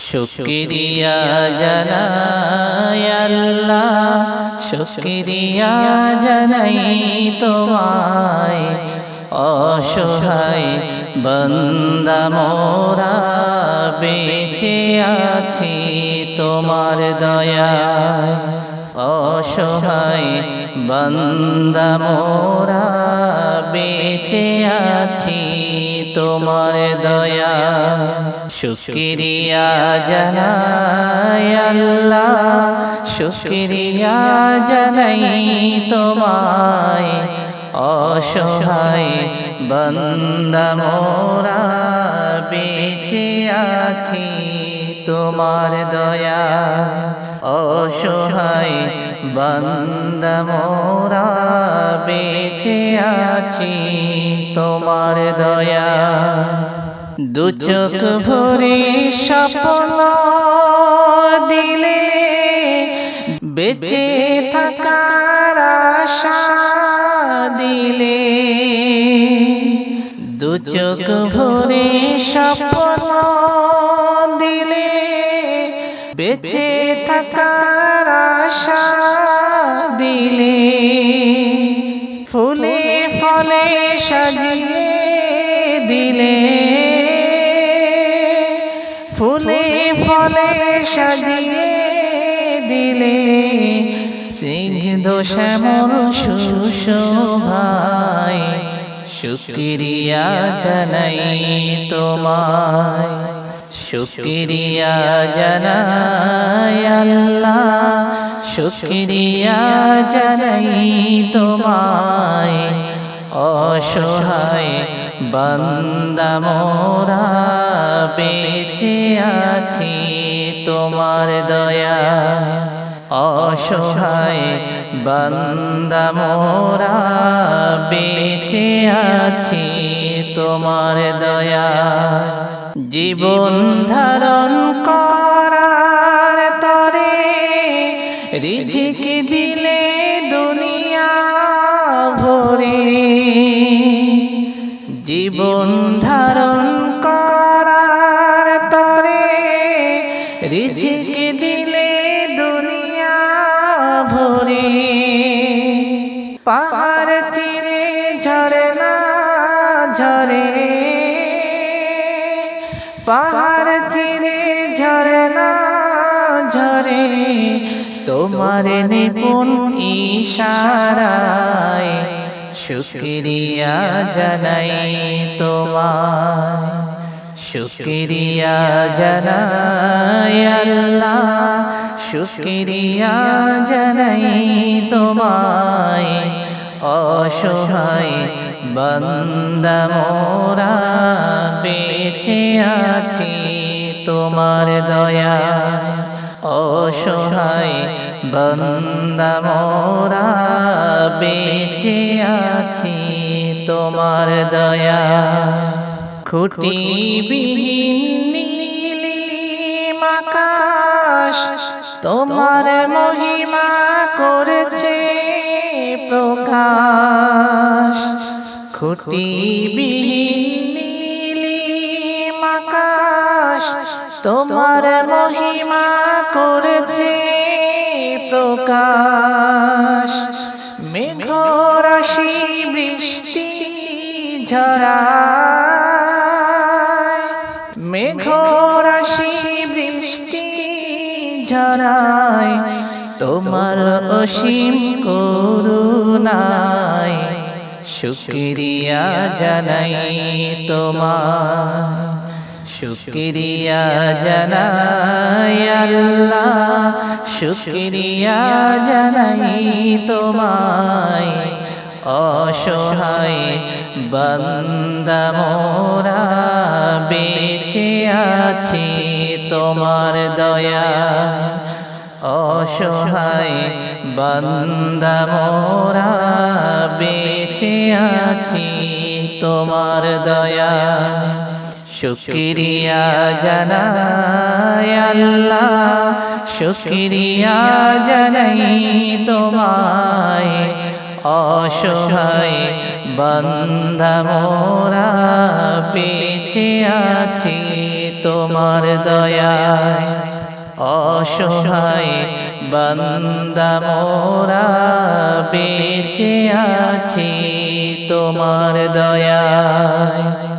শুকরিয়া জানাই আল্লাহ, শুকরিয়া জানাই তোমায়। অসহায় বান্দা মোরা বেঁচে আছি তোমার দয়ায়। অসহায় বান্দা মোরা বেঁচে আছি তোমার দয়ায়। শুকরিয়া জানাই আল্লাহ, শুকরিয়া জানাই তোমায়। অসহায় বান্দা মোরা বেঁচে আছি তোমার দয়ায়। অসহায় বান্দা মোরা বেঁচে আছি তোমার দয়ায়। দু চোখ ভরে স্বপ্ন দিলে, বেঁচে থাকার আশা দিলে। দু চোখ ভরে স্বপ্ন দিলে, বেঁচে থাকার আশা দিলে। ফুলে ফলে সাজিয়ে দিলে, ফুলে ফলে সাজিয়ে দিলে। স্নিগ্ধ শ্যামল সুশোভায় শুকরিয়া জানাই তোমায়। শুকরিয়া জানাই আল্লাহ, শুকরিয়া জানাই তোমায়। অসহায় বান্দা মোরা বেঁচে আছি তোমার দয়ায়। অসহায় বান্দা মোরা বেঁচে আছি তোমার দয়ায়। জীবন ধারণ করার তরে রিজিক দিলে দুনিয়া ভরে। জীবন ধারণ করার তরে রিজিক দিলে দুনিয়া ভরে। পাহাড় চিরে ঝরনা ঝরে, পাহাড় চিরে ঝরনা ঝরে। তোমার নিপুণ ইশারায় শুকরিয়া জানাই তোমায়। শুকরিয়া জানাই আল্লাহ, শুকরিয়া জানাই তোমায়। অসহায় বান্দা মোরা বেঁচে আছি তোমার দয়ায়। অসহায় বান্দা মোরা বেঁচে আছি তোমার দয়ায়। খুঁটি বিহীন নীলিম আকাশ তোমার মহিমা করেছে প্রকাশ। খুঁটি বিহীন নীলিম আকাশ তোমার মহিমা করেছে প্রকাশ। মেঘরাশি বৃষ্টি ঝরায়, মেঘরাশি বৃষ্টি ঝরায়। তোমার অসীম করুণায় শুকরিয়া জানাই তোমায়। শুকরিয়া জানাই আল্লাহ, শুকরিয়া জানাই তোমায়। অসহায় বান্দা মোরা বেঁচে আছি তোমার দয়ায়। অসহায় বান্দা মোরা বেঁচে আছি তোমার দয়ায়। শুকরিয়া জানাই আল্লাহ, শুকরিয়া জানাই তোমায়। অসহায় বান্দা মোরা বেঁচে আছি তোমার দয়ায় অসহায় বান্দা মোরা বেঁচে আছি তোমার দয়ায়